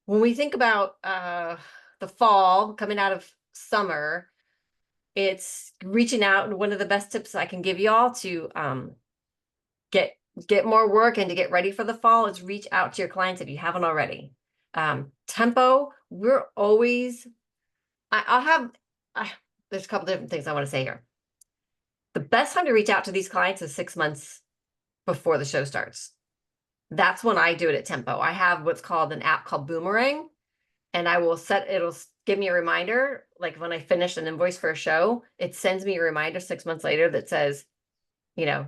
When we think about the fall coming out of summer, it's reaching out. And one of the best tips I can give you all to get get more work and to get ready for the fall is reach out to your clients if you haven't already. Tempo, we're always, I'll have, I, there's a couple different things I want to say here. The best time to reach out to these clients is 6 months before the show starts. That's when I do it at Tempo. I have what's called an app called Boomerang, and I will it'll give me a reminder. Like when I finish an invoice for a show, it sends me a reminder 6 months later that says, you know,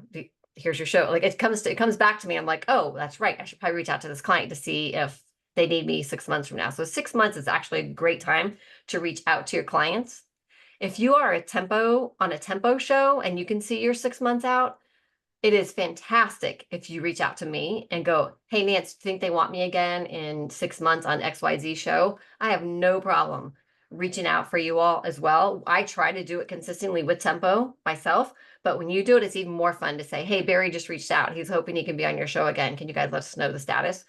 here's your show. Like it comes back to me. I'm like, oh, that's right. I should probably reach out to this client to see if they need me 6 months from now. So 6 months is actually a great time to reach out to your clients. If you are on a tempo show and you can see you're 6 months out, it is fantastic if you reach out to me and go, hey, Nance, do you think they want me again in 6 months on XYZ show? I have no problem reaching out for you all as well. I try to do it consistently with tempo myself, but when you do it, it's even more fun to say, hey, Barry just reached out. He's hoping he can be on your show again. Can you guys let us know the status?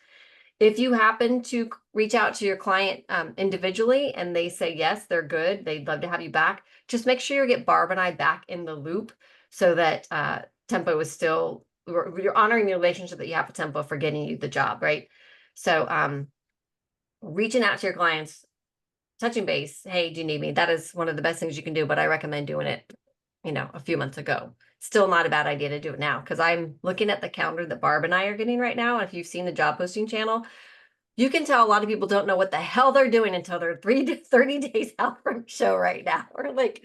If you happen to reach out to your client individually and they say yes, they're good, they'd love to have you back, just make sure you get Barb and I back in the loop so that Tempo is still, you're honoring the relationship that you have with Tempo for getting you the job, right? So reaching out to your clients, touching base, hey, do you need me? That is one of the best things you can do, but I recommend doing it, a few months ago. Still not a bad idea to do it now because I'm looking at the calendar that Barb and I are getting right now. And if you've seen the job posting channel, you can tell a lot of people don't know what the hell they're doing until they're 30 days out from show right now. We're like,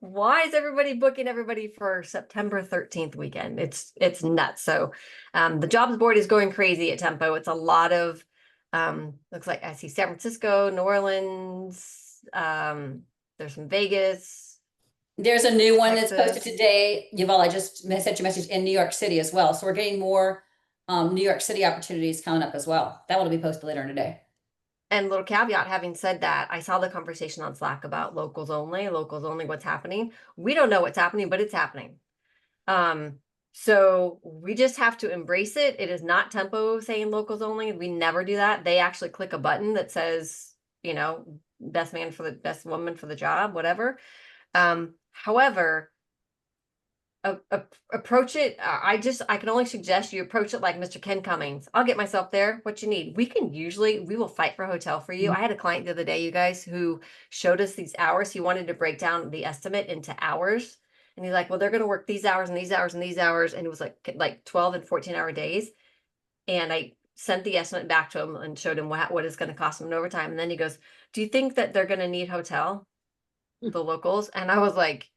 why is everybody booking everybody for September 13th weekend? It's nuts. So the jobs board is going crazy at Tempo. It's a lot of looks like I see San Francisco, New Orleans, there's some Vegas, There's a new one that's posted Texas. today. Yuval, I just sent you a message in New York City as well. So we're getting more New York City opportunities coming up as well. That will be posted later in the day. And little caveat, having said that, I saw the conversation on Slack about locals only, what's happening. We don't know what's happening, but it's happening. So we just have to embrace it. It is not Tempo saying locals only. We never do that. They actually click a button that says, best man for the best woman for the job, whatever. However, approach it. I can only suggest you approach it like Mr. Ken Cummings. I'll get myself there. What you need. We will fight for a hotel for you. I had a client the other day, you guys, who showed us these hours. He wanted to break down the estimate into hours. And he's like, well, they're going to work these hours and these hours and these hours. And it was like 12 and 14-hour days. And I sent the estimate back to him and showed him what it's going to cost him in overtime. And then he goes, do you think that they're going to need hotel, the locals? And I was like,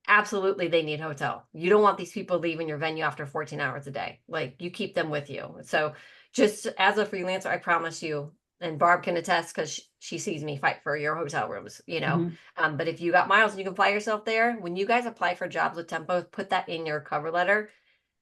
absolutely, they need hotel. You don't want these people leaving your venue after 14 hours a day. Like you keep them with you. So just as a freelancer, I promise you, and Barb can attest because she sees me fight for your hotel rooms. Mhm. But if you got miles and you can fly yourself there, when you guys apply for jobs with Tempo, put that in your cover letter.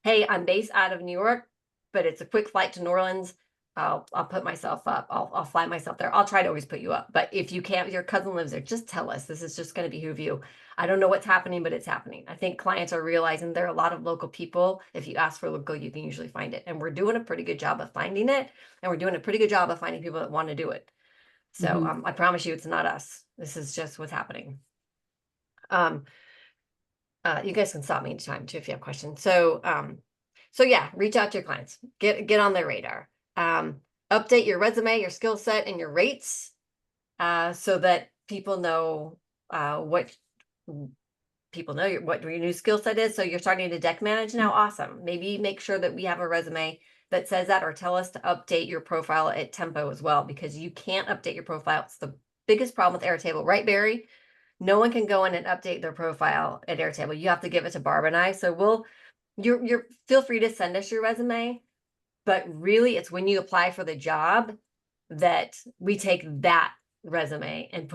Hey, I'm based out of New York, but it's a quick flight to New Orleans. I'll put myself up. I'll fly myself there. I'll try to always put you up. But if you can't, your cousin lives there, just tell us. This is just going to behoove you. I don't know what's happening, but it's happening. I think clients are realizing there are a lot of local people. If you ask for local, you can usually find it. And we're doing a pretty good job of finding it. And we're doing a pretty good job of finding people that want to do it. So Mhm. I promise you it's not us. This is just what's happening. Um, you guys can stop me anytime too if you have questions. So yeah, reach out to your clients, get on their radar. Update your resume, your skill set, and your rates, so that people know what what your new skill set is. So you're starting to deck manage now. Awesome. Maybe make sure that we have a resume that says that, or tell us to update your profile at Tempo as well, because you can't update your profile. It's the biggest problem with Airtable, right, Barry? No one can go in and update their profile at Airtable. You have to give it to Barb and I. So you're feel free to send us your resume, but really it's when you apply for the job that we take that resume and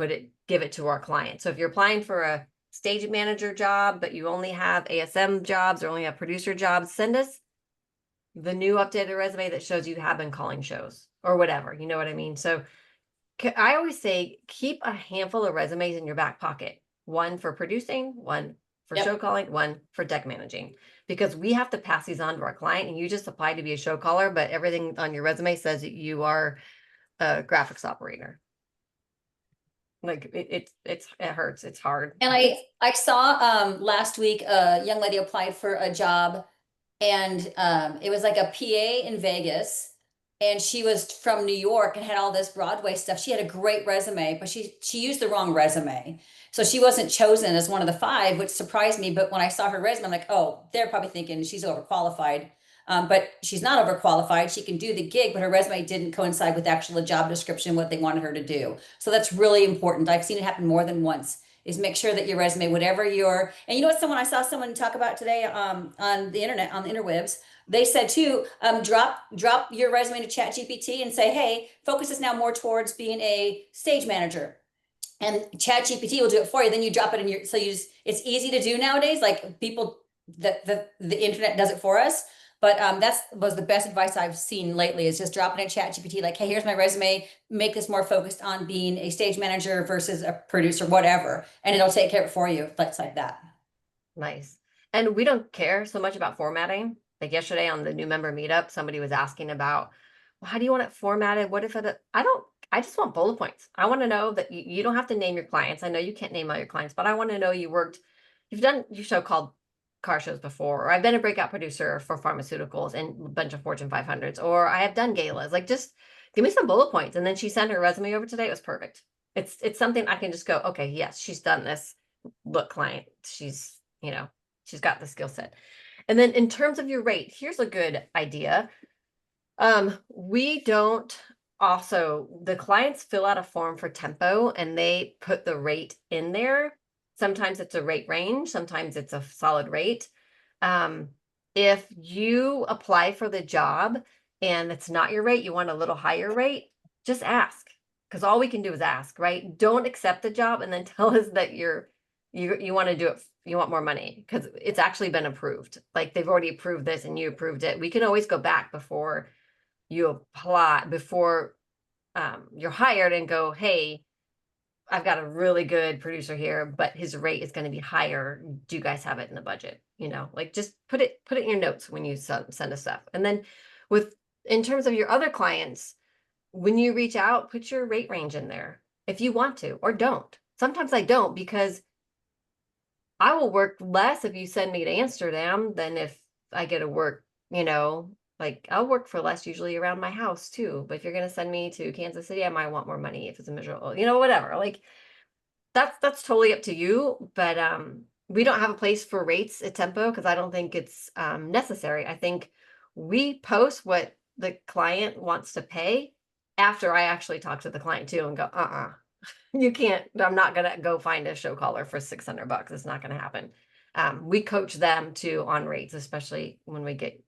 give it to our client. So if you're applying for a stage manager job, but you only have ASM jobs or only have producer jobs, send us the new updated resume that shows you have been calling shows or whatever. You know what I mean? So I always say keep a handful of resumes in your back pocket. One for producing, one for show Yep. calling, one for deck managing, because we have to pass these on to our client. And you just applied to be a show caller, but everything on your resume says that you are a graphics operator. Like it hurts. It's hard. And I saw last week a young lady applied for a job, and it was like a PA in Vegas, and she was from New York and had all this Broadway stuff. She had a great resume, but she used the wrong resume. So she wasn't chosen as one of the five, which surprised me. But when I saw her resume, I'm like, oh, they're probably thinking she's overqualified. But she's not overqualified. She can do the gig, but her resume didn't coincide with the actual job description, what they wanted her to do. So that's really important. I've seen it happen more than once. Is make sure that your resume, whatever your, and you know what, I saw someone talk about today on the internet, on the interwebs. They said too, drop your resume to Chat GPT and say, hey, focus is now more towards being a stage manager, and Chat GPT will do it for you. Then you drop it in your, so you just, it's easy to do nowadays. Like people, the internet does it for us. But that's was the best advice I've seen lately, is just dropping a Chat GPT, like, hey, here's my resume, make this more focused on being a stage manager versus a producer, whatever. And it'll take care of it for you. That's like that. Nice. And we don't care so much about formatting. Like yesterday on the new member meetup, somebody was asking about, well, how do you want it formatted? What if I just want bullet points. I want to know that you don't have to name your clients. I know you can't name all your clients, but I want to know you've done your show called car shows before, or I've been a breakout producer for pharmaceuticals and a bunch of Fortune 500s, or I have done galas. Like, just give me some bullet points. And then she sent her resume over today. It was perfect. It's something I can just go, okay, yes, she's done this. Look, client, she's got the skill set. And then in terms of your rate, here's a good idea. We don't also, the clients fill out a form for tempo and they put the rate in there. Sometimes it's a rate range, sometimes it's a solid rate. If you apply for the job and it's not your rate, you want a little higher rate, just ask. Because all we can do is ask, right? Don't accept the job and then tell us that you want to do it, you want more money, because it's actually been approved. Like, they've already approved this and you approved it. We can always go back before you apply, before you're hired, and go, hey, I've got a really good producer here, but his rate is going to be higher. Do you guys have it in the budget? Like, just put it in your notes when you send us stuff. And then in terms of your other clients, when you reach out, put your rate range in there if you want to, or don't. Sometimes I don't, because I will work less if you send me to Amsterdam than if I get to work, like, I'll work for less usually around my house too. But if you're going to send me to Kansas City, I might want more money if it's a miserable, whatever. Like, that's totally up to you. But we don't have a place for rates at Tempo because I don't think it's necessary. I think we post what the client wants to pay after I actually talk to the client too and go, you can't, I'm not gonna go find a show caller for $600. It's not gonna happen. We coach them too on rates, especially when we get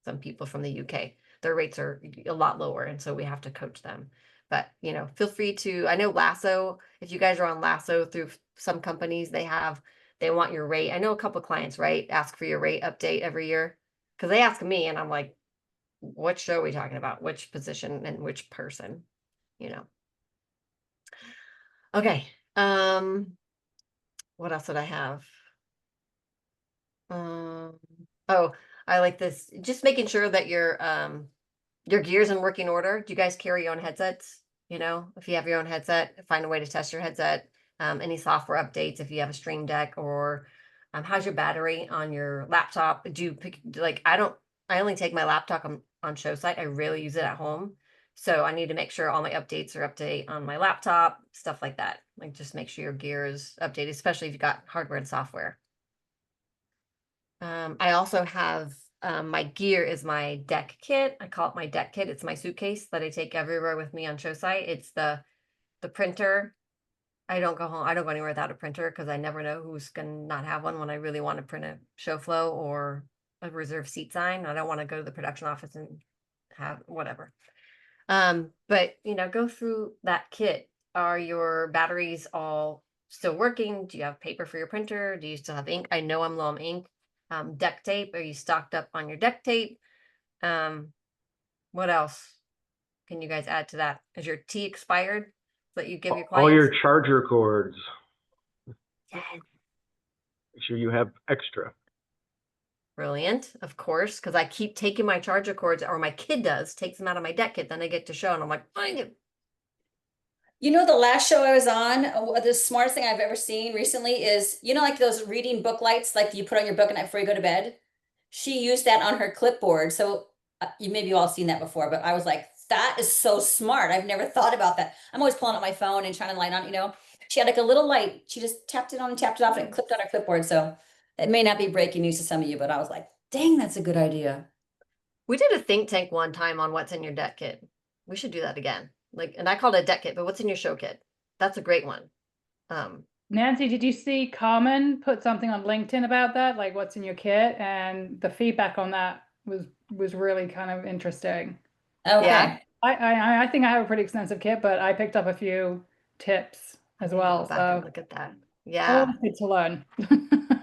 some people from the UK. Their rates are a lot lower, and so we have to coach them. But feel free to, I know Lasso, if you guys are on Lasso through some companies, they want your rate. I know a couple of clients, right, ask for your rate update every year, because they ask me and I'm like, what show are we talking about? Which position and which person, Okay. What else did I have? Oh, I like this. Just making sure that your gear's in working order. Do you guys carry your own headsets? If you have your own headset, find a way to test your headset. Any software updates if you have a Stream Deck, or how's your battery on your laptop? Do you pick, like, I only take my laptop on show site. I rarely use it at home. So I need to make sure all my updates are up to date on my laptop, stuff like that. Like, just make sure your gear is updated, especially if you've got hardware and software. I also have my gear is my deck kit. I call it my deck kit. It's my suitcase that I take everywhere with me on show site. It's the printer. I don't go home. I don't go anywhere without a printer because I never know who's gonna not have one when I really want to print a show flow or a reserved seat sign. I don't want to go to the production office and have whatever. But go through that kit. Are your batteries all still working? Do you have paper for your printer? Do you still have ink? I know I'm low on ink. Duct tape. Are you stocked up on your duct tape? What else can you guys add to that? Is your tea expired that you give your All your clients? charger cords. Yes. Make sure you have extra. Brilliant, of course, because I keep taking my charger cords, or my kid does, takes them out of my deck kit. Then I get to show, and I'm like, "Dang it." You know, the last show I was on, the smartest thing I've ever seen recently is, you know, like those reading book lights, like you put on your book at night before you go to bed. She used that on her clipboard. So you maybe you all seen that before, but I was like, that is so smart. I've never thought about that. I'm always pulling out my phone and trying to light on, you know. She had like a little light. She just tapped it on and tapped it off and it clipped on her clipboard. So it may not be breaking news to some of you, but I was like, dang, that's a good idea. We did a think tank one time on what's in your deck kit. We should do that again. Like, and I called it a deck kit, but what's in your show kit? That's a great one. Um, Nancy, did you see Carmen put something on LinkedIn about that, like what's in your kit? And the feedback on that was really kind of interesting. yeah, Okay. I think I have a pretty extensive kit, but I picked up a few tips I as need to go well. back and So look at that. always Yeah. good to learn.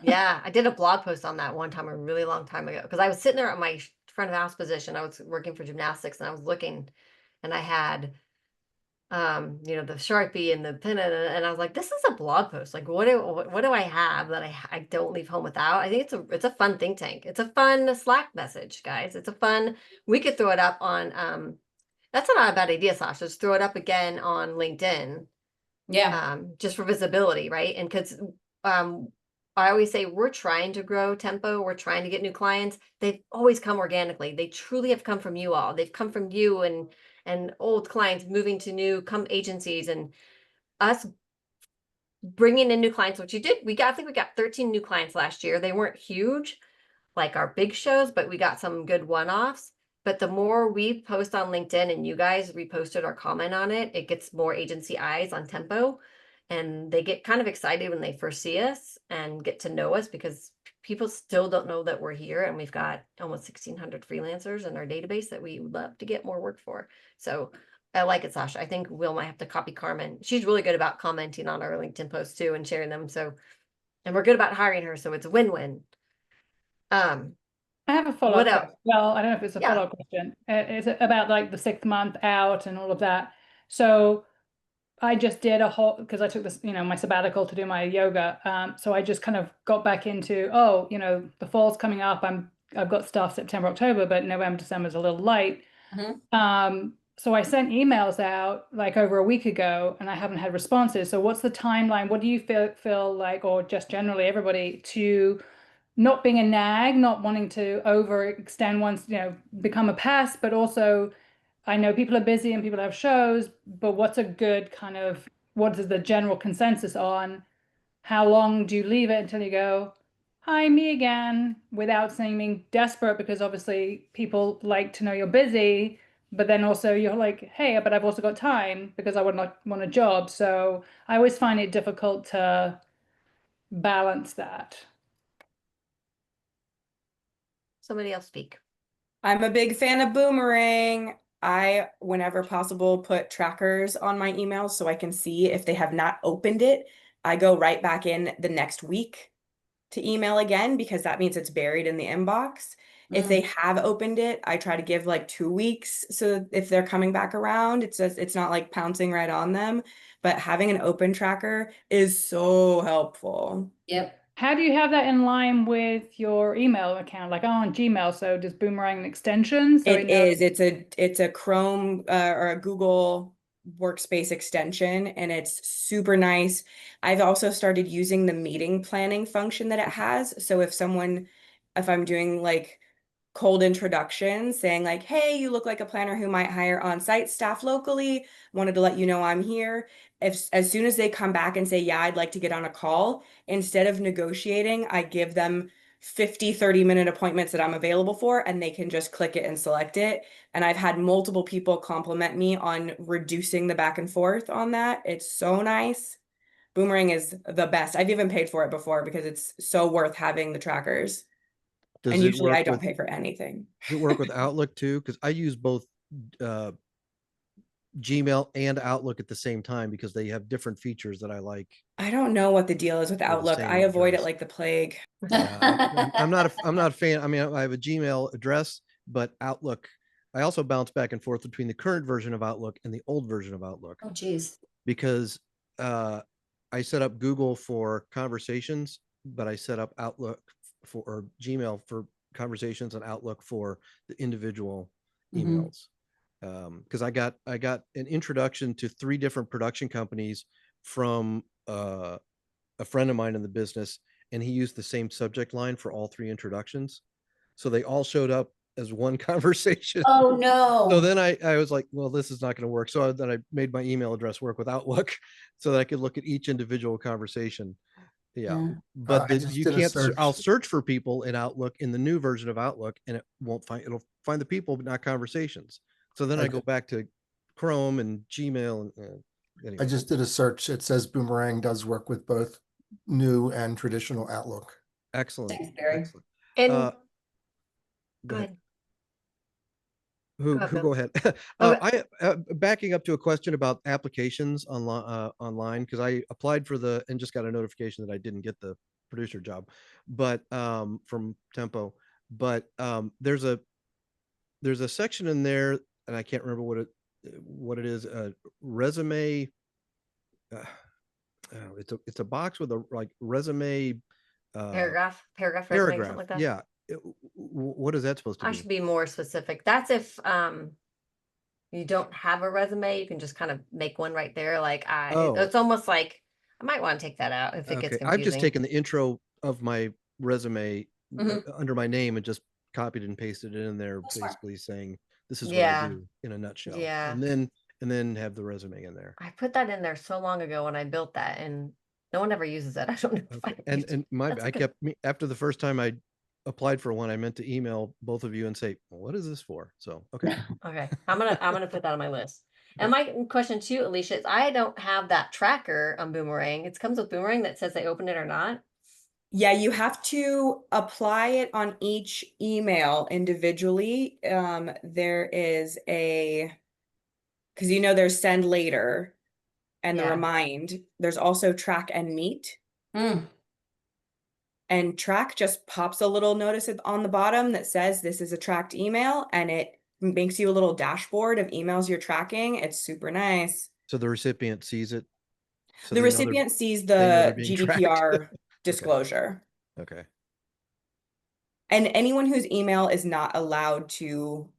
Yeah, I did a blog post on that one time a really long time ago because I was sitting there at my front of house position. I was working for gymnastics and I was looking and I had the Sharpie and the pen and I was like, this is a blog post. Like what do I have that I don't leave home without? I think it's a fun think tank. It's a fun Slack message, guys. It's a fun we could throw it up on that's not a bad idea, Sasha. Just throw it up again on LinkedIn Yeah. just for visibility, right? And because um, I always say we're trying to grow tempo, we're trying to get new clients. They've always come organically. They truly have come from you all. They've come from you and old clients moving to new come agencies and us bringing in new clients, which you did. I think we got 13 new clients last year. They weren't huge, like our big shows, but we got some good one-offs. But the more we post on LinkedIn and you guys reposted or comment on it, it gets more agency eyes on Tempo. And they get kind of excited when they first see us and get to know us because people still don't know that we're here. And we've got almost 1,600 freelancers in our database that we would love to get more work for. So I like it, Sasha. I think Will might have to copy Carmen. She's really good about commenting on our LinkedIn posts too and sharing them. So, and we're good about hiring her. So it's a win-win. Um, I have a what follow-up else? question. Well, I don't know if it's a Yeah. follow-up question. It's about like the 6 month out and all of that. So I just did a whole because I took this, my sabbatical to do my yoga. So I just kind of got back into, the fall's coming up. I've got stuff September, October, but November, December's a little light. Mhm. So I sent emails out like over a week ago and I haven't had responses. So what's the timeline? What do you feel like, or just generally everybody, to not being a nag, not wanting to overextend one's, become a pest, but also I know people are busy and people have shows, but what's a good kind of, what is the general consensus on how long do you leave it until you go, hi, me again, without seeming desperate, because obviously people like to know you're busy, but then also you're like, hey, but I've also got time because I would not want a job. So I always find it difficult to balance that. Somebody else speak. I'm a big fan of Boomerang. I, whenever possible, put trackers on my emails so I can see if they have not opened it. I go right back in the next week to email again because that means it's buried in the inbox. If they Mm. have opened it, I try to give like 2 weeks. So if they're coming back around, it's not like pouncing right on them. But having an open tracker is so helpful. Yep. How do you have that in line with your email account? Like on Gmail, so does Boomerang an extension so it It knows? is. It's a Chrome or a Google Workspace extension, and it's super nice. I've also started using the meeting planning function that it has. So if I'm doing like cold introduction saying like, hey, you look like a planner who might hire on-site staff locally. Wanted to let you know I'm here. If as soon as they come back and say, yeah, I'd like to get on a call, instead of negotiating, I give them 50, 30-minute appointments that I'm available for, and they can just click it and select it. And I've had multiple people compliment me on reducing the back and forth on that. It's so nice. Boomerang is the best. I've even paid for it before because it's so worth having the trackers. Does And it usually work I don't with pay for anything. does it work with Outlook too? Because I use both uh, Gmail and Outlook at the same time because they have different features that I like I don't know what the deal is with for the Outlook. I same avoid it address. like the plague. Yeah, I'm not a fan. I mean, I have a Gmail address, but Outlook. I also bounce back and forth between the current version of Outlook and the old version of Outlook Oh, geez. because uh, I set up Google for conversations, but I set up Outlook for or Gmail for conversations on Outlook for the individual Mhm. emails. Because I got an introduction to 3 different production companies from a friend of mine in the business, and he used the same subject line for all 3 introductions. So they all showed up as one conversation. Oh, So no. then I was like, well, this is not going to work. So then I made my email address work with Outlook so that I could look at each individual conversation. Yeah. Yeah. But I just you did a can't, search. I'll search for people in Outlook in the new version of Outlook, and it'll find the people, but not conversations. So then I go back to Chrome and Gmail and anyway. I just did a search. It says Boomerang does work with both new and traditional Outlook. Excellent. Thanks, Barry. Excellent. And Go ahead. ahead. Who Bill. go ahead? Okay. Backing up to a question about applications online, because I applied for and just got a notification that I didn't get the producer job, but from Tempo. But there's a section in there, and I can't remember what it is. Resume. It's a box with a like resume. Paragraph resume, something like that. Yeah. What is that supposed to I be? should be more specific. That's if you don't have a resume, you can just kind of make one right there. Like it's almost like I might want to take that out if it gets Okay, I've just confusing. taken the intro of my resume Mhm. under my name and just copied and pasted it in there, That's smart. basically saying this is what I Yeah. do in a nutshell. Yeah. And then have the resume in there. I put that in there so long ago when I built that, and no one ever uses it. I don't know if Okay. I used it. And That's I okay. kept after the first time I applied for one, I meant to email both of you and say, well, what is this for? So okay. Okay, I'm gonna put that on my list. And my question to you, Alicia, is I don't have that tracker on Boomerang. It comes with Boomerang that says they opened it or not. Yeah, you have to apply it on each email individually. There is because there's send later and the Yeah. remind. There's also track and meet. Mm. And track just pops a little notice on the bottom that says this is a tracked email, and it makes you a little dashboard of emails you're tracking. It's super nice. So the recipient sees it. So The they know they're- recipient sees they know they're the being tracked. GDPR disclosure. Okay. And anyone whose email is not allowed to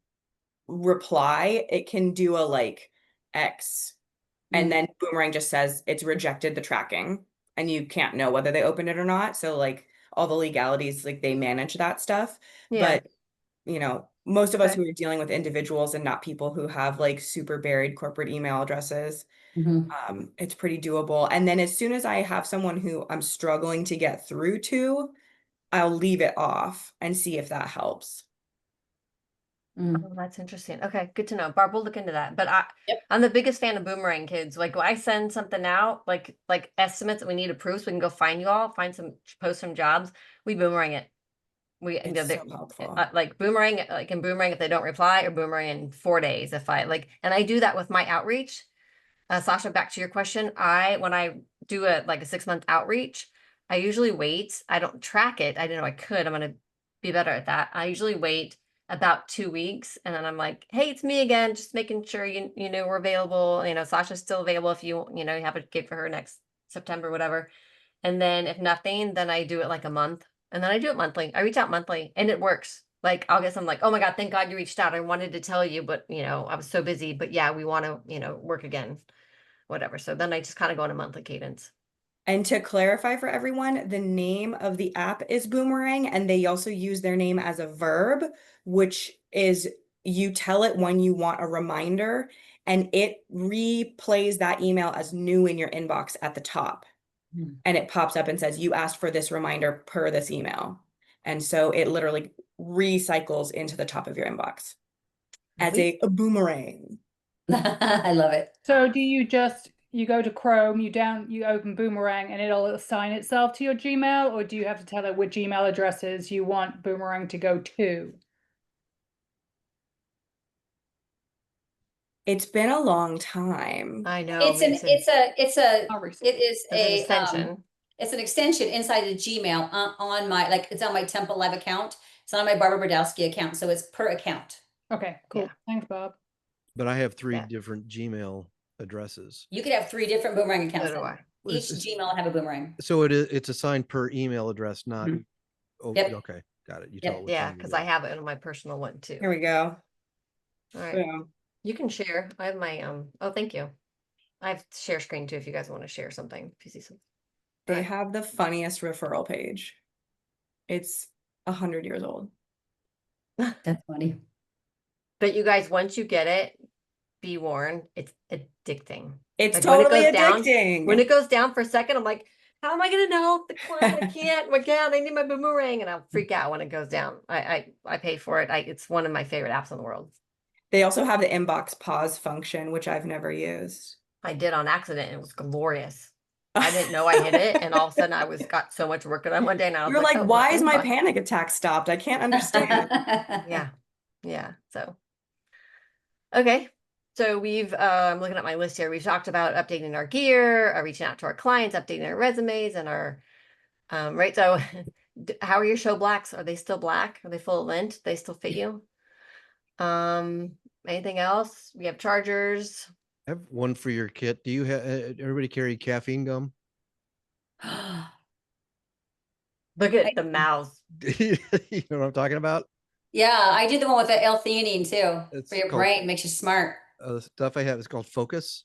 reply, it can do a like X, and then Boomerang just says it's rejected the tracking, and you can't know whether they opened it or not. So like all the legalities, like they manage that stuff. Yeah. But most of us Okay. who are dealing with individuals and not people who have like super buried corporate email addresses, Mhm. it's pretty doable. And then as soon as I have someone who I'm struggling to get through to, I'll leave it off and see if that helps. Mm. Oh, that's interesting. Okay, good to know. Barb, we'll look into that. But Yep. I'm the biggest fan of Boomerang, kids. Like when I send something out, like estimates that we need approved, so we can go find you all, post some jobs. We Boomerang it. It's so helpful. Like Boomerang, like in Boomerang if they don't reply, or Boomerang in 4 days if I like. And I do that with my outreach. Sasha, back to your question. When I do a 6-month outreach, I usually wait. I don't track it. I didn't know I could. I'm gonna be better at that. I usually wait about 2 weeks, and then I'm like, hey, it's me again, just making sure you know we're available. Sasha's still available if you have a gig for her next September, whatever. And then if nothing, then I do it like a month, and then I do it monthly. I reach out monthly, and it works. Like I'll get some like, oh my God, thank God you reached out. I wanted to tell you, but I was so busy. But yeah, we want to work again, whatever. So then I just kind of go on a monthly cadence. And to clarify for everyone, the name of the app is Boomerang, and they also use their name as a verb, which is you tell it when you want a reminder, and it replays that email as new in your inbox at the top. And it pops up and says, you asked for this reminder per this email. And so it literally recycles into the top of your inbox as a boomerang. I love it. So do you go to Chrome, you open Boomerang and it'll assign itself to your Gmail, or do you have to tell it which email addresses you want Boomerang to go to? It's been a long time. I know. It's an extension. It's an extension inside of Gmail on my it's on my Temple Live account. It's not on my Barbara Brodowski account, so it's per account. Okay, cool. Yeah. Thanks, Bob. But I have 3 different Gmail addresses. You could have 3 different Boomerang accounts. So do I. Each Gmail have a Boomerang. So it's assigned per email address, not. Mhm. Oh, Yep. okay. Got it. You Yep. tell it which Yeah, one you because get. I have it on my personal one too. Here we go. All right, Boom. you can share. I have my oh, thank you. I have share screen too if you guys want to share something. If you see something. They Right. have the funniest referral page. It's 100 years old. That's funny. But you guys, once you get it, be warned, it's addicting. It's Like when it totally goes down, addicting. when it goes down for a second, I'm like, how am I gonna know the client? I can't. My God, I need my boomerang, and I'll freak out when it goes down. I pay for it. It's one of my favorite apps in the world. They also have the inbox pause function, which I've never used. I did on accident, and it was glorious. I didn't know I hit it, and all of a sudden got so much work done one day, and I was You're like, oh, why is my inbox. panic attack stopped? I can't understand. Yeah, yeah. So, okay. So we've I'm looking at my list here. We've talked about updating our gear, reaching out to our clients, updating our resumes, and our right. So, how are your show blacks? Are they still black? Are they full of lint? They still fit you? Anything else? We have chargers. I have one for your kit. Do you have everybody carry caffeine gum? Look at the mouths. You know what I'm talking about? Yeah, I do the one with the L-theanine too. It's For your called- brain, makes you smart. The stuff I have is called Focus.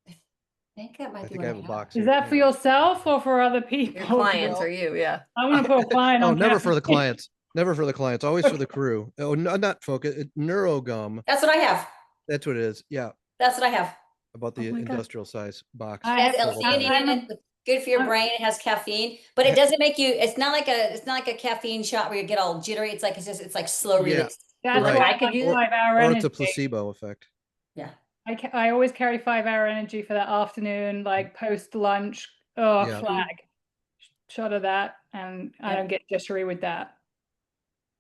I think that I might be think what I have a box. Is here. that for Hang on. yourself or for other people? Your clients Bill? are you? Yeah. I want to put a client Oh, on. never for the caffeine. clients. Never for the clients. Always for the crew. Oh, no, not Focus. Neurogum. That's what I have. That's what it is. Yeah, That's what I have. about the Oh my God. industrial size box. I It has have- several L-theanine times. in it. It's good for your I'm- brain. It has caffeine, but it doesn't make you. It's not like a caffeine shot where you get all jittery. It's like slow Yeah. release. That's Right. why I I could like use- 5 hour Or energy. it's a placebo effect. Yeah. I always carry 5 hour energy for that afternoon, like post lunch. Oh, Yeah. flag. Shot of that, and I Yep. don't get jittery with that.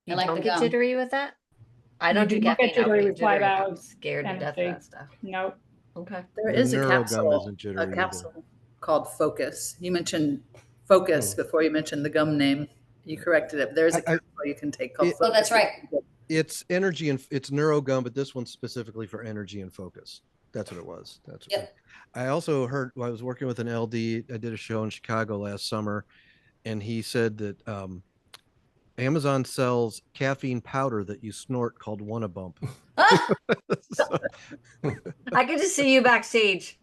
I You like don't the get gum. jittery with that? I You don't do do not get caffeine. I would jittery get with 5 jittery. I'm hours scared to death of energy. that stuff. Nope. Okay. There The is a neurogum capsule, isn't jittery either. called Focus. You mentioned Focus before you mentioned the gum name. You corrected it. There's a I- capsule you can take called it- Oh, that's Focus. right. It's energy and it's neurogum, but this one's specifically for energy and focus. That's what it was. That's what Yep. I also heard while I was working with an LD. I did a show in Chicago last summer, and he said that Amazon sells caffeine powder that you snort called Wanna Bump. So, I could just see you backstage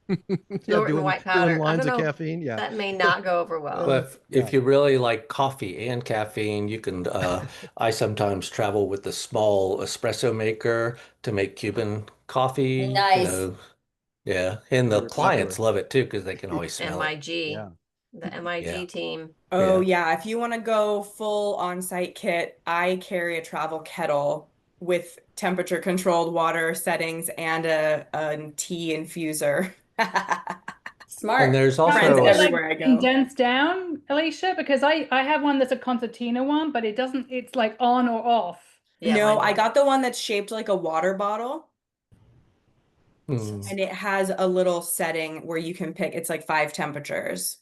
yeah, snorting white powder. doing I lines don't of know. caffeine. Yeah. That may not go over well. Well, if Yeah. you really like coffee and caffeine, you can. I sometimes travel with the small espresso maker to make Cuban coffee. Nice. Yeah, and the Very clients popular. love it too because they can always smell it. MIG. Yeah. The MIG Yeah. team. Oh Yeah. yeah, if you want to go full on-site kit, I carry a travel kettle with temperature controlled water settings and a tea infuser. Smart. And there's Friends also Is it everywhere I go. condensed down, Alicia? Because I have one that's a concertina one, but it doesn't. It's like on or off. Yeah, No, mine I don't. got the one that's shaped like a water bottle, and it has a little setting where you can pick, it's like 5 temperatures.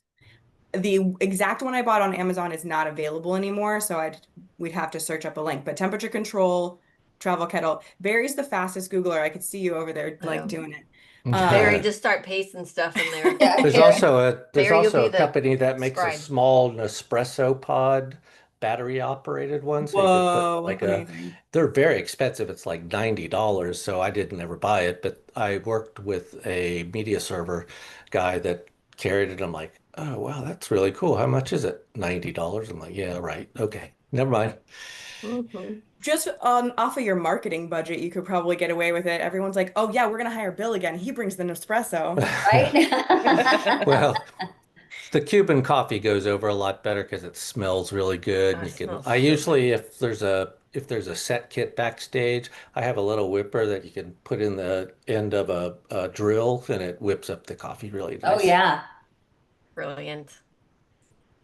The exact one I bought on Amazon is not available anymore, so we'd have to search up a link. But temperature control travel kettle. Barry's the fastest Googler. I could see you over there like know. doing it. Barry, just start pasting stuff in there. Yeah, There's Carrie. also Barry, you'll be a the company that makes a scribe. small Nespresso pod battery operated one. So you could Whoa, put like amazing. they're very expensive. It's like $90. So I didn't ever buy it, but I worked with a media server guy that carried it. I'm like, oh, wow, that's really cool. How much is it? $90. I'm like, yeah, right. Okay. Never mind. Mhm. Just off of your marketing budget, you could probably get away with it. Everyone's like, "Oh yeah, we're gonna hire Bill again. He brings the Nespresso." Right? Well, the Cuban coffee goes over a lot better because it smells really good. Oh, And it you can, smells I so usually, if there's a set kit backstage, I have a little whipper that you can put in the end of a drill and it whips up the coffee really Oh nice. yeah. Brilliant.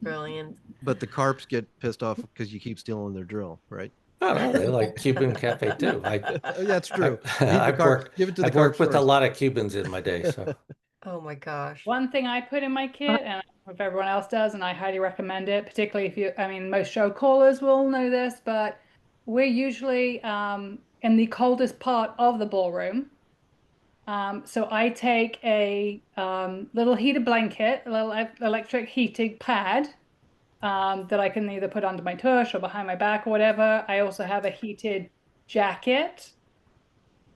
Brilliant. But the carps get pissed off because you keep stealing their drill, right? Oh, no, they like Cuban cafe too. That's true. Leave the I've carps. worked, Give it to the I've carps worked with a first. lot of Cubans in my day, so. Oh my gosh. One thing I put in my kit, and I don't know if everyone else does, and I highly recommend it, particularly if you, I mean, most show callers will know this, but we're usually in the coldest part of the ballroom. So I take a little heated blanket, a little electric heated pad, that I can either put under my tush or behind my back or whatever. I also have a heated jacket.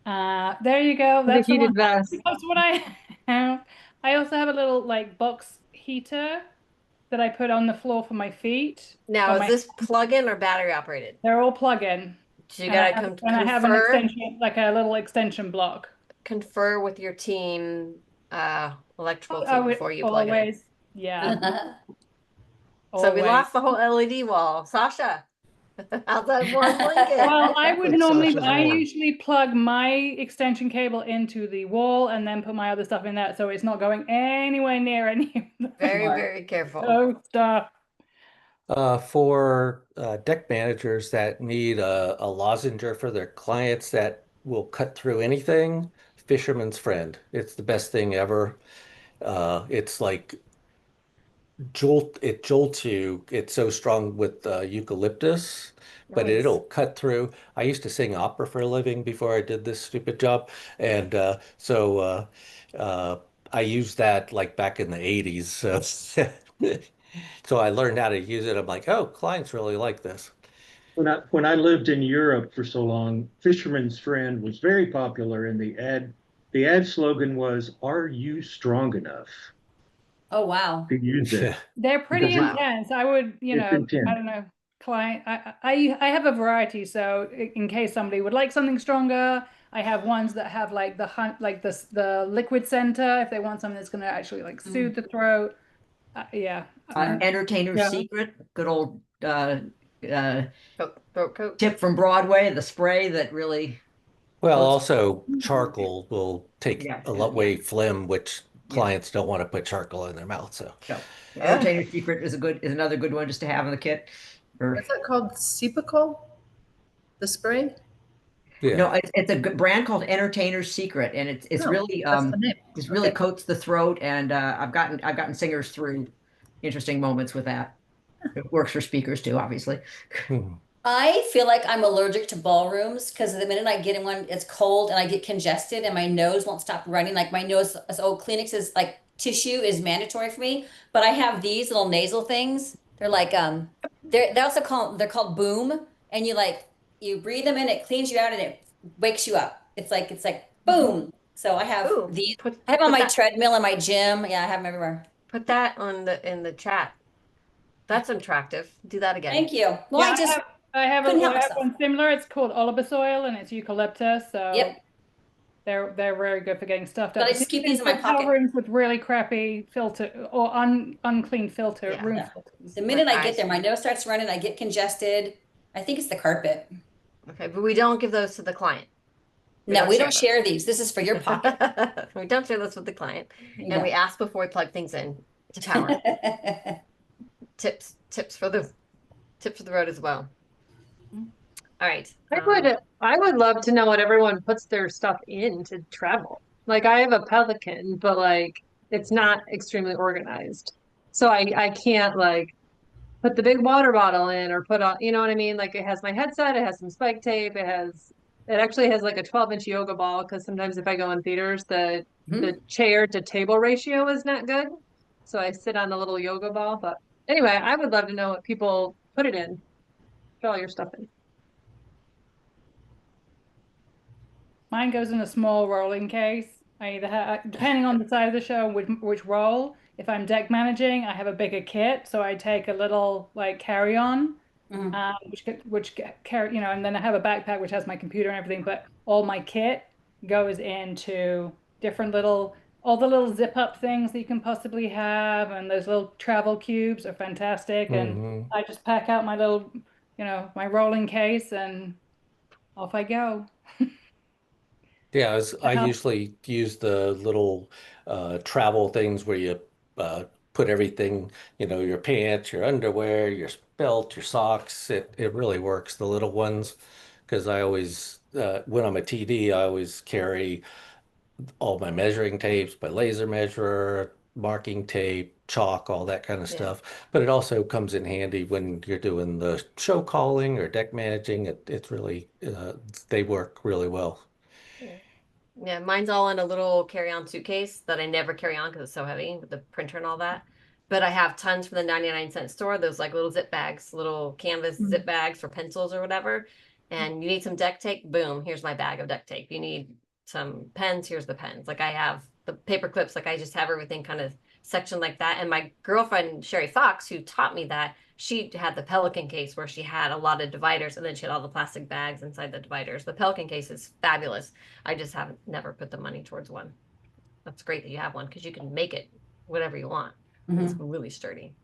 There you go. The That's the one. heated vest. That's what I have. I also have a little like box heater that I put on the floor for my feet. Now, On is my, this plug-in or battery operated? they're all plug-in. So you gotta And I have an confer extension, like a little extension block. confer with your team, electrical I team would before you plug it in. always, yeah, So we always. lost the whole LED wall. Sasha, how's that warm blanket? Well, I would Like normally, Sasha's I warm. usually plug my extension cable into the wall and then put my other stuff in that, so it's not going anywhere near any of the Very, very careful. stuff. For deck managers that need a lozenger for their clients that will cut through anything, Fisherman's Friend. It's the best thing ever. It's like it jolts you. It's so strong with eucalyptus, but Nice. it'll cut through. I used to sing opera for a living before I did this stupid job, and I used that like back in the 80s. So, so I learned how to use it. I'm like, oh, clients really like this. When I lived in Europe for so long, Fisherman's Friend was very popular, and the ad slogan was, "Are you strong enough Oh, wow. to use it?" They're pretty Because intense. I would, it's I intense. don't know, client. I have a variety. So in case somebody would like something stronger, I have ones that have like the liquid center if they want something that's going to actually like soothe the throat. Yeah. Entertainer's Yeah. Secret, good old Throat coat. tip from Broadway, the spray that really Well, coats. also charcoal will take Yeah, a lot yeah. away phlegm, which Yeah. clients don't want to put charcoal in their mouth. So So, Entertainer's Secret is another good one just to have in the kit. Or Is that called Sepical? The spray? yeah. no, it's a brand called Entertainer's Secret, and it's No, really that's the name. just really Okay. coats the throat, and I've gotten singers through interesting moments with that. It works for speakers too, obviously. Hmm. I feel like I'm allergic to ballrooms because the minute I get in one, it's cold and I get congested and my nose won't stop running. Like my nose, so Kleenex is like tissue is mandatory for me. But I have these little nasal things. They're like they're called Boom, and you breathe them in, it cleans you out and it wakes you up. It's like boom. So I have Ooh, these. put I have them on put my that, treadmill in my gym. Yeah, I have them everywhere. put that on in the chat. That's attractive. Do that again. Thank you. Well, Yeah, I just I have couldn't help I have myself. one similar. It's called olibosoil and it's eucalyptus. So Yep. they're very good for getting stuffed But up. I just keep these in my Hotel pocket. rooms with really crappy filter or unclean filter Yeah. room Yeah. filters. The minute I Nice. get there, my nose starts running, I get congested. I think it's the carpet. Okay, but we don't give those to the client. No, we don't those. share these. This is for your pocket. We don't share this with the client, You and we don't. ask before we plug things in to power. Tips for the road as well. All right. I would love to know what everyone puts their stuff in to travel. Like I have a Pelican, but like it's not extremely organized. So I can't like put the big water bottle in or put on, you know what I mean? Like it has my headset, it has some spike tape, it actually has like a 12-inch yoga ball because sometimes if I go in theaters, the chair to table ratio is not good. So I sit on a little yoga ball. But anyway, I would love to know what people put it in. Put all your stuff in. Mine goes in a small rolling case. I either have, depending on the side of the show, which roll. If I'm deck managing, I have a bigger kit, so I take a little like carry-on, Mhm. carry, and then I have a backpack which has my computer and everything. But all my kit goes into all the little zip-up things that you can possibly have, and those little travel cubes are fantastic. And Mhm. I just pack out my little, my rolling case, and off I go. Yeah, I Uh, usually use the little travel things where you put everything, your pants, your underwear, your belt, your socks. It really works, the little ones, because I always, when I'm a TD, I always carry all my measuring tapes, my laser measurer, marking tape, chalk, all that kind of Yeah. stuff. But it also comes in handy when you're doing the show calling or deck managing. It's really, they work really well. Yeah, mine's all in a little carry-on suitcase that I never carry on because it's so heavy with the printer and all that. but I have tons from the 99-cent store, those like little zip bags, little canvas zip bags for pencils or whatever. And you need some duct tape, boom, here's my bag of duct tape. You need some pens, here's the pens. Like I have the paper clips, like I just have everything kind of sectioned like that. And my girlfriend, Sherry Fox, who taught me that, she had the Pelican case where she had a lot of dividers and then she had all the plastic bags inside the dividers. The Pelican case is fabulous. I just haven't never put the money towards one. That's great that you have one because you can make it whatever you want. It's really sturdy.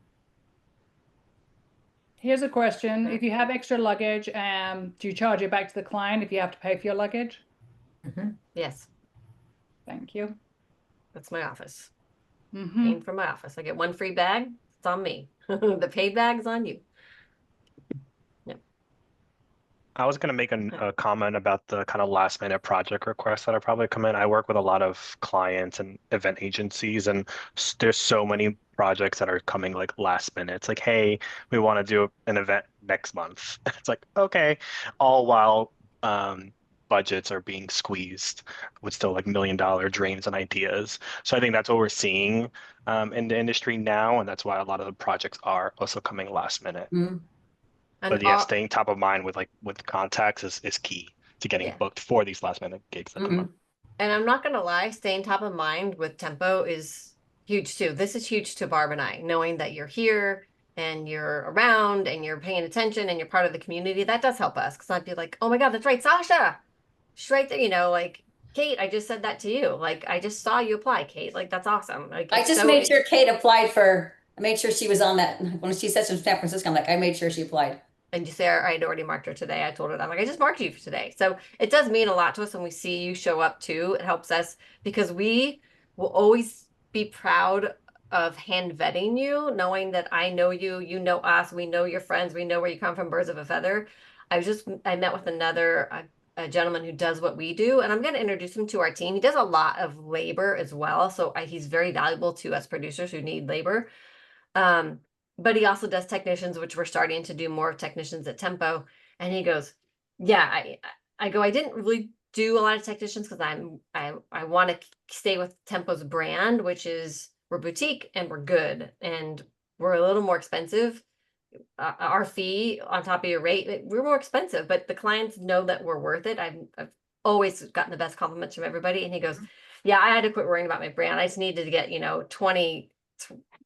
Here's a question. If you have extra luggage, do you charge it back to the client if you have to pay for your luggage? Yes, Thank you. that's my office. Mm-hmm. Paying for my office. I get one free bag. It's on me. The paid bag's on you. I was going to make a comment about the kind of last minute project requests that are probably come in. I work with a lot of clients and event agencies, and there's so many projects that are coming like last minute. It's like, hey, we want to do an event next month. It's like, okay, all while budgets are being squeezed with still like $1 million dreams and ideas. So I think that's what we're seeing in the industry now, and that's why a lot of the projects are also coming last minute. And But yeah, staying top of mind with contacts is key to getting booked for these last minute gigs that come up. And I'm not gonna lie, staying top of mind with tempo is huge too. This is huge to Barb and I, knowing that you're here and you're around and you're paying attention and you're part of the community. That does help us because I'd be like, oh my God, that's right, Sasha. She's right there, you know, like Kate, I just said that to you. Like I just saw you apply, Kate. Like that's awesome. Like I just made sure Kate applied for, I made sure she was on that. When she said from San Francisco, I'm like, I made sure she applied. And you say, I had already marked her today. I told her that. I'm like, I just marked you for today. So it does mean a lot to us when we see you show up too. It helps us because we will always be proud of hand vetting you, knowing that I know you, you know us, we know your friends, we know where you come from, birds of a feather. I met with another a gentleman who does what we do, and I'm going to introduce him to our team. He does a lot of labor as well. So he's very valuable to us producers who need labor. But he also does technicians, which we're starting to do more technicians at Tempo. And he goes, yeah, I go, I didn't really do a lot of technicians because I want to stay with Tempo's brand, which is we're boutique and we're good and we're a little more expensive. Our fee on top of your rate, we're more expensive, but the clients know that we're worth it. I've always gotten the best compliments from everybody. And he goes, yeah, I had to quit worrying about my brand. I just needed to get,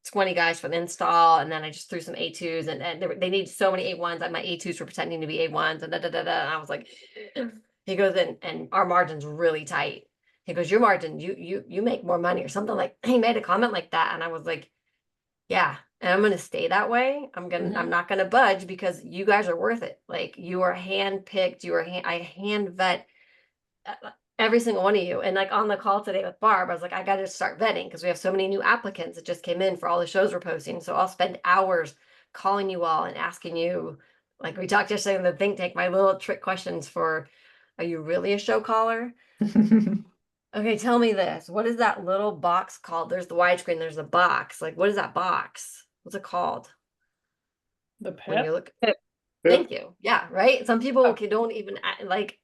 20 guys for the install, and then I just threw some A2s, and they need so many A1s, and my A2s were pretending to be A1s, and and I was like, he goes, and our margin's really tight. He goes, your margin, you make more money or something, like he made a comment like that, and I was like, yeah, and I'm gonna stay that way. I'm not gonna budge because you guys are worth it. Like you are handpicked, I hand vet every single one of you. And like on the call today with Barb, I was like, I got to start vetting because we have so many new applicants that just came in for all the shows we're posting. So I'll spend hours calling you all and asking you, like we talked yesterday in the think tank, my little trick questions for, are you really a show caller? Okay, tell me this. What is that little box called? There's the widescreen, there's the box. Like, what is that box? What's it called? The When pip. you look, thank you. Yeah, right. Some people don't even like.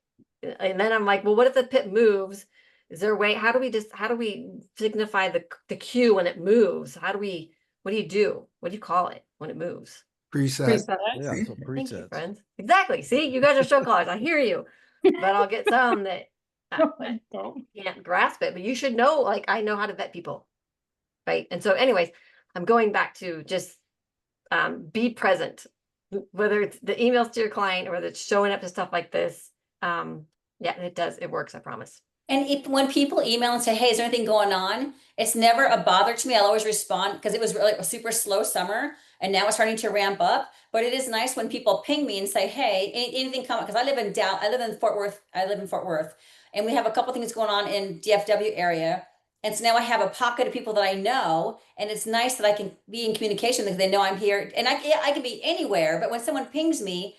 And then I'm like, well, what if the pit moves? Is there a way? How do we signify the cue when it moves? What do you do? What do you call it when it moves? Preset. Yeah, so Thank you, presets. friends. Exactly. See, you guys are show callers. I hear you, but I'll get some that can't grasp it. But you should know, like, I know how to vet people, right? And so, anyways, I'm going back to just be present, whether it's the emails to your client or whether it's showing up to stuff like this. Yeah, it works, I promise. And when people email and say, hey, is there anything going on? It's never a bother to me. I'll always respond because it was really a super slow summer and now it's starting to ramp up. But it is nice when people ping me and say, hey, anything coming? Because I live in Fort Worth, and we have a couple things going on in DFW area. And so now I have a pocket of people that I know, and it's nice that I can be in communication because they know I'm here. And I can be anywhere, but when someone pings me,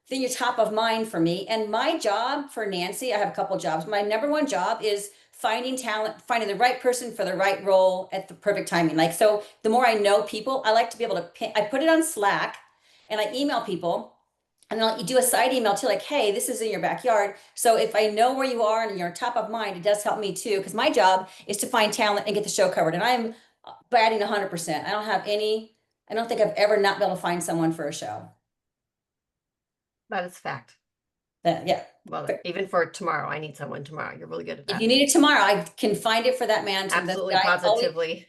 then you're top of mind for me. And my job for Nancy, I have a couple jobs. My number one job is finding talent, finding the right person for the right role at the perfect timing. Like, so the more I know people, I like to be able to I put it on Slack and I email people. And I'll do a side email too, like, hey, this is in your backyard. So if I know where you are and you're top of mind, it does help me too. Because my job is to find talent and get the show covered. And I'm batting 100%. I don't think I've ever not been able to find someone for a show. That is fact. Yeah. Well, even for tomorrow, I need someone tomorrow. You're really good at that. If you need it tomorrow, I can find it for that man. Absolutely, positively.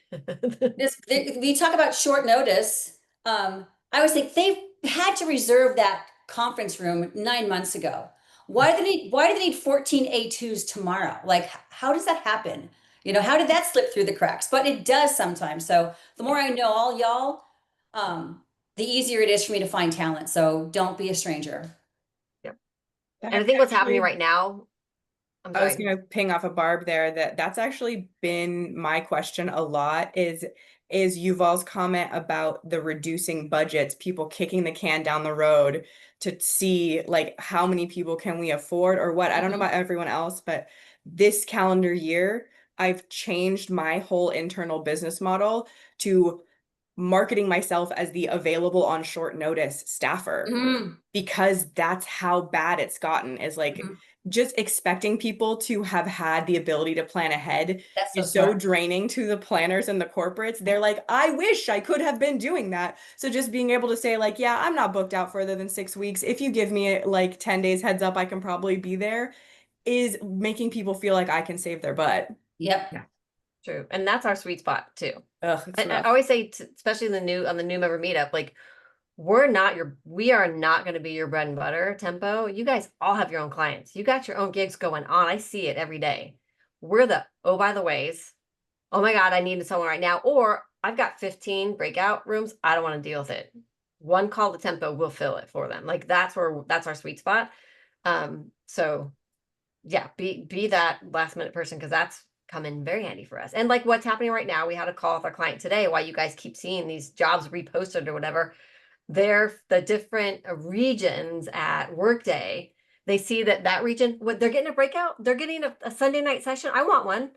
We talk about short notice. I always think they've had to reserve that conference room 9 months ago. Why do they need 14 A2s tomorrow? Like, how does that happen? You know, how did that slip through the cracks? But it does sometimes. So the more I know all y'all, the easier it is for me to find talent. So don't be a stranger. Yep. And I think what's happening right now, I was going to ping off of Barb there that's actually been my question a lot is Yuval's comment about the reducing budgets, people kicking the can down the road to see like how many people can we afford or what. I don't know about everyone else, but this calendar year, I've changed my whole internal business model to marketing myself as the available on short notice staffer because that's how bad it's gotten is like just expecting people to have had the ability to plan ahead is so draining to the planners and the corporates. They're like, I wish I could have been doing that. So just being able to say like, yeah, I'm not booked out further than 6 weeks. If you give me like 10 days heads up, I can probably be there is making people feel like I can save their butt. Yep. Yeah. True. And that's our sweet spot too. I always say, especially on the new member meetup, like we are not going to be your bread and butter Tempo. You guys all have your own clients. You got your own gigs going on. I see it every day. We're the, oh, by the ways, oh my God, I need someone right now. Or I've got 15 breakout rooms. I don't want to deal with it. One call to Tempo will fill it for them. Like that's our sweet spot. So yeah, be that last minute person, because that's come in very handy for us. And like what's happening right now, we had a call with our client today, why you guys keep seeing these jobs reposted or whatever. They're the different regions at Workday. They see that region, what they're getting a breakout, they're getting a Sunday night session. I want one.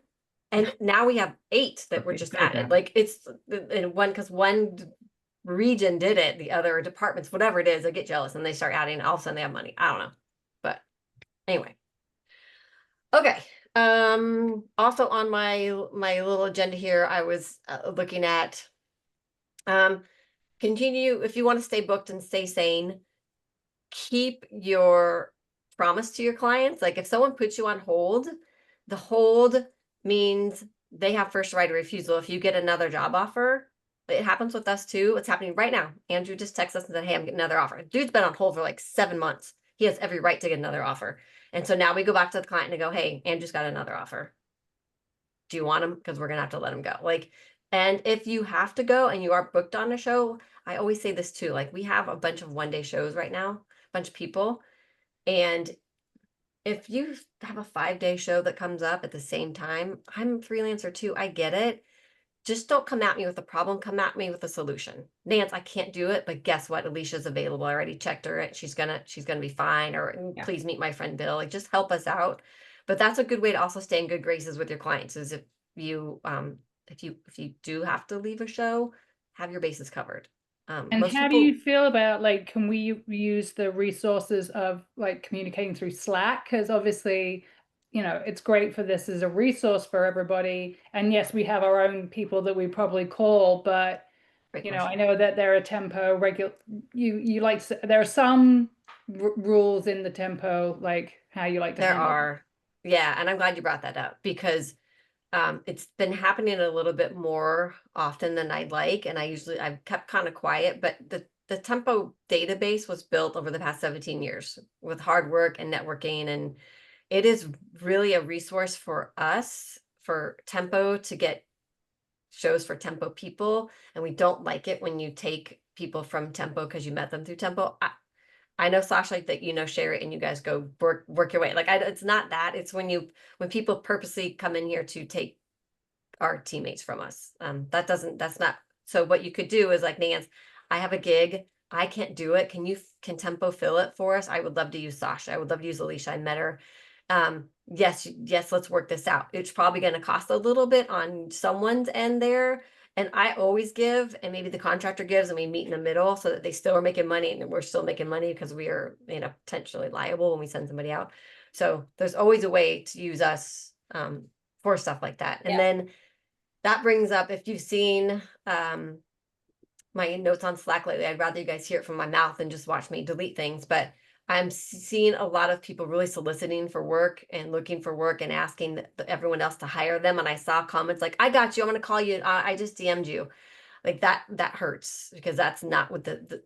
And now we have 8 that were just added. Like it's because one region did it, the other departments, whatever it is, they get jealous and they start adding, all of a sudden they have money. I don't know. But anyway. Okay. Also on my little agenda here, I was looking at continue, if you want to stay booked and stay sane, keep your promise to your clients. Like if someone puts you on hold, the hold means they have first right of refusal. If you get another job offer, it happens with us too. It's happening right now. Andrew just texted us and said, hey, I'm getting another offer. Dude's been on hold for like 7 months. He has every right to get another offer. And so now we go back to the client and go, hey, Andrew's got another offer. Do you want him? Because we're going to have to let him go. Like, and if you have to go and you are booked on a show, I always say this too, like we have a bunch of one-day shows right now, a bunch of people. And if you have a 5-day show that comes up at the same time, I'm a freelancer too. I get it. Just don't come at me with a problem. Come at me with a solution. Nance, I can't do it, but guess what? Alicia's available. I already checked her. She's gonna be fine. Or please meet my friend Bill. Like just help us out. But that's a good way to also stay in good graces with your clients. Is if you do have to leave a show, have your bases covered. And how do you feel about like, can we use the resources of like communicating through Slack? Because obviously, you know, it's great for this as a resource for everybody. And yes, we have our own people that we probably call, but you know, I know that there are Tempo regular. You like there are some rules in the Tempo, like how you like to. There are, yeah, and I'm glad you brought that up because it's been happening a little bit more often than I'd like, and I've kept kind of quiet, but the Tempo database was built over the past 17 years with hard work and networking, and it is really a resource for us, for Tempo, to get shows for Tempo people. And we don't like it when you take people from Tempo because you met them through Tempo. I know Sasha that, you know, share it and you guys go work your way. Like it's not that, it's when people purposely come in here to take our teammates from us. That's not, so what you could do is like, Nance, I have a gig. I can't do it. Can Tempo fill it for us? I would love to use Sasha. I would love to use Alicia. I met her. Yes, let's work this out. It's probably going to cost a little bit on someone's end there. And I always give, and maybe the contractor gives, and we meet in the middle so that they still are making money and we're still making money because we are, you know, potentially liable when we send somebody out. So there's always a way to use us for stuff like that. And then that brings up, if you've seen my notes on Slack lately, I'd rather you guys hear it from my mouth than just watch me delete things. But I'm seeing a lot of people really soliciting for work and looking for work and asking everyone else to hire them. And I saw comments like, I got you, I'm going to call you. I just DM'd you. Like that hurts, because that's not what the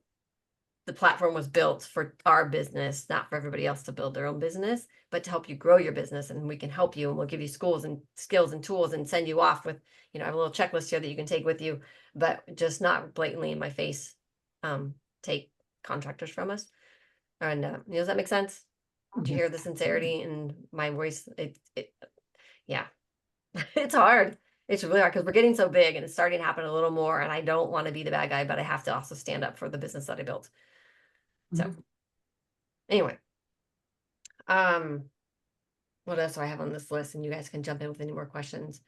platform was built for. Our business, not for everybody else to build their own business, but to help you grow your business. And we can help you, and we'll give you schools and skills and tools and send you off with, I have a little checklist here that you can take with you, but just not blatantly in my face, take contractors from us. And does that make sense? Do you hear the sincerity in my voice? Yeah, it's hard. It's really hard because we're getting so big and it's starting to happen a little more. And I don't want to be the bad guy, but I have to also stand up for the business that I built. So anyway, what else do I have on this list? And you guys can jump in with any more questions.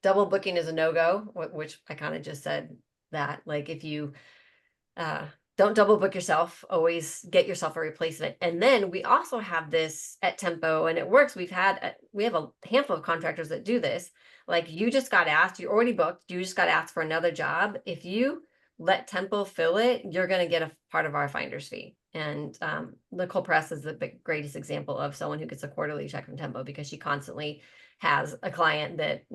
Double booking is a no-go, which I kind of just said that, like, if you don't double book yourself, always get yourself a replacement. And then we also have this at Tempo, and it works. We have a handful of contractors that do this. Like, you just got asked, you already booked, you just got asked for another job. If you let Tempo fill it, you're going to get a part of our finder's fee. And Nicole Press is the greatest example of someone who gets a quarterly check from Tempo, because she constantly has a client that